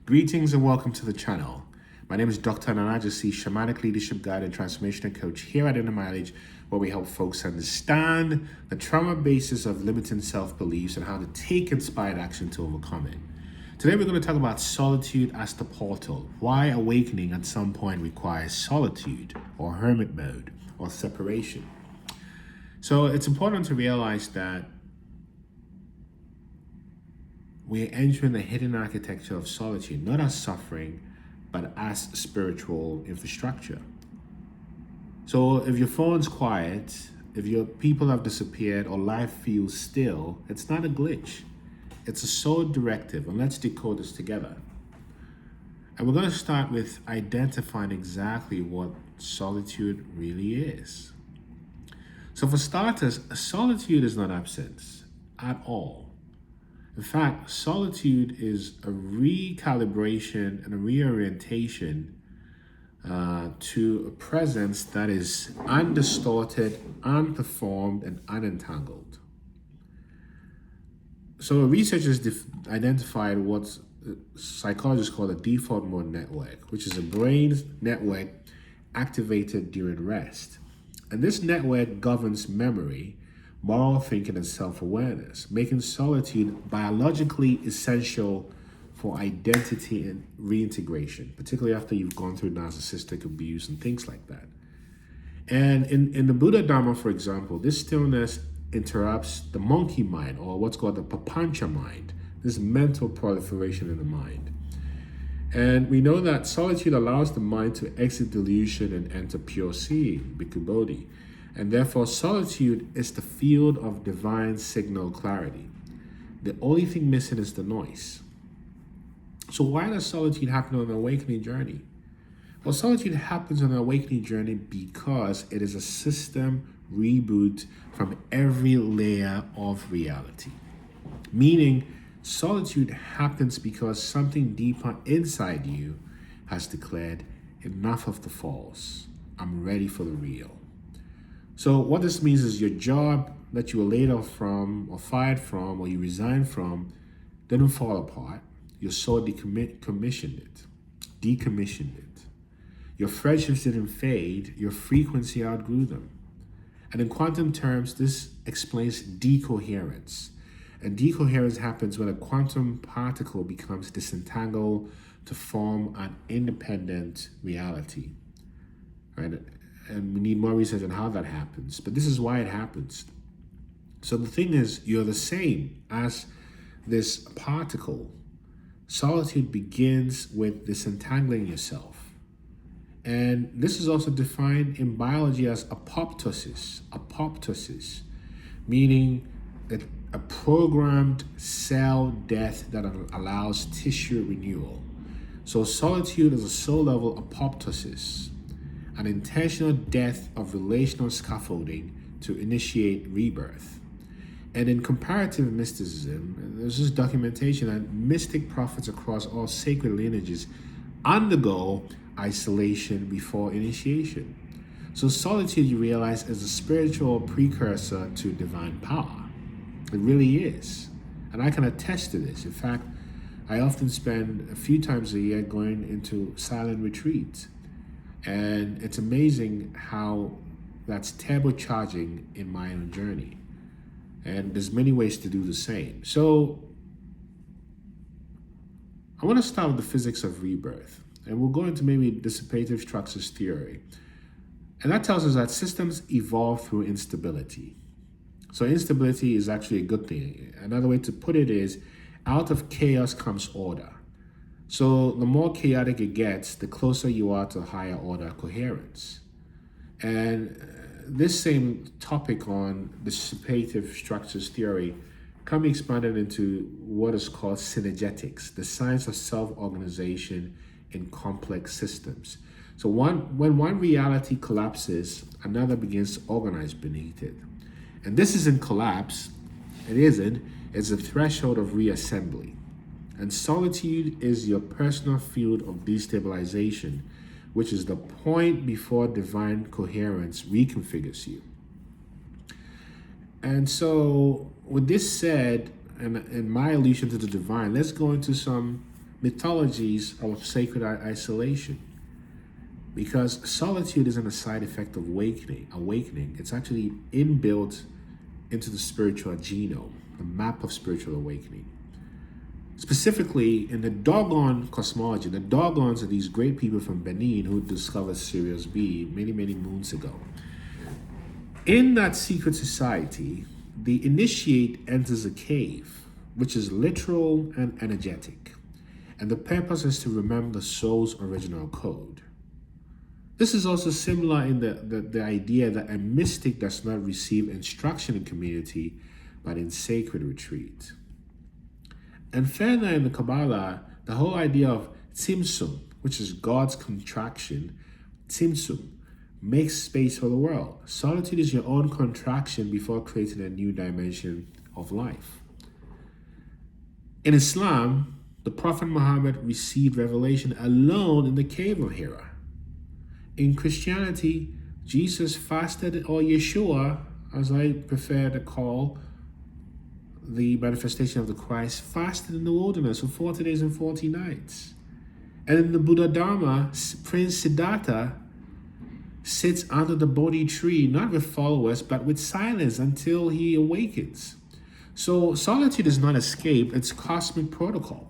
Greetings and welcome to the channel. My name is Dr. Gyesie, Shamanic Leadership Guide and Transformational Coach here at Inner Mileage, where we help folks understand the trauma basis of limiting self-beliefs and how to take inspired action to overcome it. Today we're going to talk about solitude as the portal, why awakening at some point requires solitude or hermit mode or separation. So it's important to realize that we're entering the hidden architecture of solitude, not as suffering, but as spiritual infrastructure. So if your phone's quiet, if your people have disappeared or life feels still, it's not a glitch. It's a soul directive, and let's decode this together. And we're going to start with identifying exactly what solitude really is. So for starters, solitude is not absence at all. In fact, solitude is a recalibration and a reorientation to a presence that is undistorted, unperformed, and unentangled. So researchers identified what psychologists call a default mode network, which is a brain network activated during rest. And this network governs memory, moral thinking, and self-awareness, making solitude biologically essential for identity and reintegration, particularly after you've gone through narcissistic abuse and things like that. And in the Buddha Dharma, for example, this stillness interrupts the monkey mind, or what's called the papancha mind, this mental proliferation in the mind. And we know that solitude allows the mind to exit delusion and enter pure seeing, bhikkhu bodhi. And therefore, solitude is the field of divine signal clarity. The only thing missing is the noise. So why does solitude happen on the awakening journey? Well, solitude happens on the awakening journey because it is a system reboot from every layer of reality. Meaning, solitude happens because something deeper inside you has declared, enough of the false. I'm ready for the real. So what this means is your job that you were laid off from or fired from or you resigned from didn't fall apart. Your soul decommissioned it. Your friendships didn't fade. Your frequency outgrew them. And in quantum terms, this explains decoherence. And decoherence happens when a quantum particle becomes disentangled to form an independent reality, right? And we need more research on how that happens. But this is why it happens. So the thing is, you're the same as this particle. Solitude begins with disentangling yourself. And this is also defined in biology as apoptosis. Apoptosis, meaning a programmed cell death that allows tissue renewal. So solitude is a soul-level apoptosis, an intentional death of relational scaffolding to initiate rebirth. And in comparative mysticism, there's this documentation that mystic prophets across all sacred lineages undergo isolation before initiation. So solitude, you realize, is a spiritual precursor to divine power. It really is. And I can attest to this. In fact, I often spend a few times a year going into silent retreats. And it's amazing how that's turbocharging in my own journey. And there's many ways to do the same. So I want to start with the physics of rebirth. And we'll go into maybe dissipative structures theory. And that tells us that systems evolve through instability. So instability is actually a good thing. Another way to put it is, out of chaos comes order. So the more chaotic it gets, the closer you are to higher order coherence. And this same topic on dissipative structures theory can be expanded into what is called synergetics, the science of self-organization in complex systems. So when one reality collapses, another begins to organize beneath it. And this isn't collapse, it isn't, it's a threshold of reassembly. And solitude is your personal field of destabilization, which is the point before divine coherence reconfigures you. And so with this said, and my allusion to the divine, let's go into some mythologies of sacred isolation. Because solitude isn't a side effect of awakening. It's actually inbuilt into the spiritual genome, the map of spiritual awakening. Specifically, in the Dogon cosmology, the Dogons are these great people from Benin who discovered Sirius B many, many moons ago. In that secret society, the initiate enters a cave, which is literal and energetic. And the purpose is to remember the soul's original code. This is also similar in the idea that a mystic does not receive instruction in community, but in sacred retreat. And further in the Kabbalah, the whole idea of tzimtzum, which is God's contraction, tzimtzum, makes space for the world. Solitude is your own contraction before creating a new dimension of life. In Islam, the Prophet Muhammad received revelation alone in the cave of Hira. In Christianity, Jesus fasted, or Yeshua, as I prefer to call the manifestation of the Christ, fasted in the wilderness for 40 days and 40 nights. And in the Buddha Dharma, Prince Siddhartha sits under the Bodhi tree, not with followers, but with silence until he awakens. So solitude is not escape, it's cosmic protocol.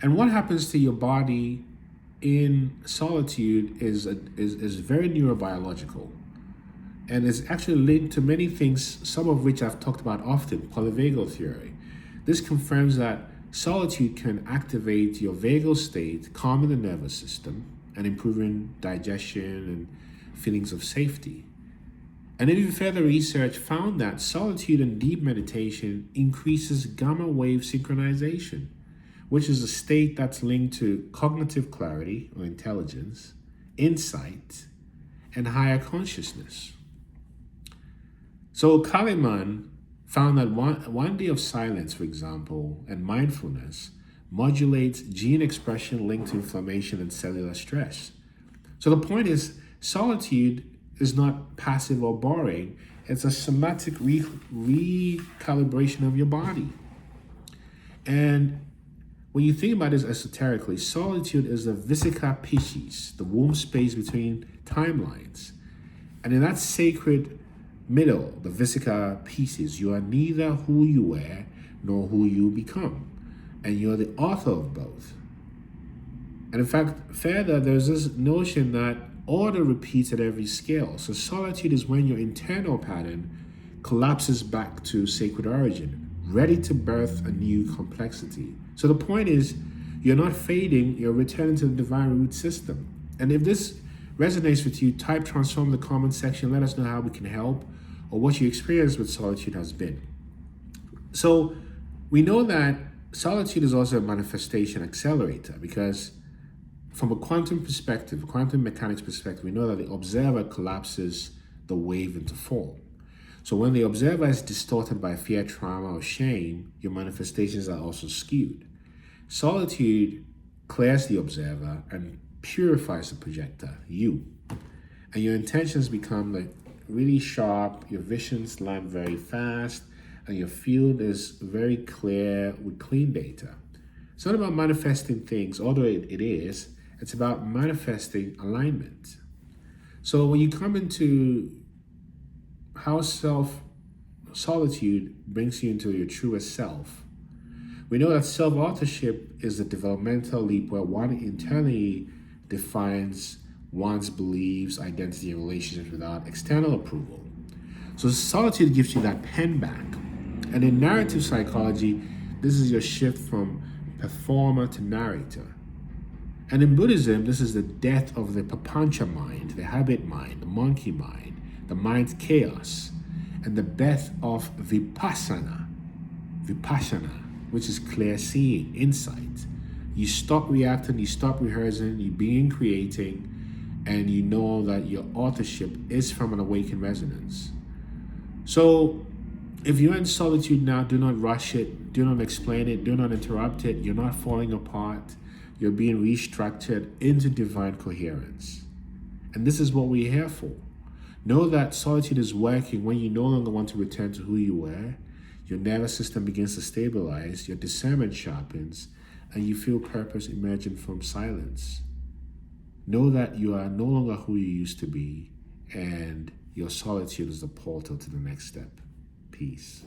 And what happens to your body in solitude is very neurobiological, and is actually linked to many things, some of which I've talked about often, polyvagal theory. This confirms that solitude can activate your vagal state, calming the nervous system, and improving digestion and feelings of safety. And even further research found that solitude and deep meditation increases gamma wave synchronization, which is a state that's linked to cognitive clarity or intelligence, insight, and higher consciousness. So Kaliman found that one day of silence, for example, and mindfulness modulates gene expression linked to inflammation and cellular stress. So the point is, solitude is not passive or boring. It's a somatic recalibration of your body. And when you think about this esoterically, solitude is the vesica piscis, the womb space between timelines. And in that sacred middle, the vesica piscis, you are neither who you were nor who you become. And you're the author of both. And in fact, further, there's this notion that order repeats at every scale. So solitude is when your internal pattern collapses back to sacred origin, ready to birth a new complexity. So the point is, you're not fading, you're returning to the divine root system. And if this resonates with you, type transform in the comment section, let us know how we can help or what your experience with solitude has been. So we know that solitude is also a manifestation accelerator, because from a quantum perspective, quantum mechanics perspective, we know that the observer collapses the wave into form. So when the observer is distorted by fear, trauma, or shame, your manifestations are also skewed. Solitude clears the observer and purifies the projector, you. And your intentions become like really sharp, your visions land very fast, and your field is very clear with clean data. It's not about manifesting things, although it is. It's about manifesting alignment. So when you come into how solitude brings you into your truest self, we know that self-authorship is a developmental leap where one internally defines one's beliefs, identity, and relationships without external approval. So solitude gives you that pen back. And in narrative psychology, this is your shift from performer to narrator. And in Buddhism, this is the death of the papancha mind, the habit mind, the monkey mind, the mind's chaos, and the birth of vipassana, which is clear seeing, insight. You stop reacting, you stop rehearsing, you begin creating, and you know that your authorship is from an awakened resonance. So if you're in solitude now, do not rush it, do not explain it, do not interrupt it. You're not falling apart. You're being restructured into divine coherence. And this is what we're here for. Know that solitude is working when you no longer want to return to who you were. Your nervous system begins to stabilize, your discernment sharpens, and you feel purpose emerging from silence, know that you are no longer who you used to be, and your solitude is the portal to the next step. Peace.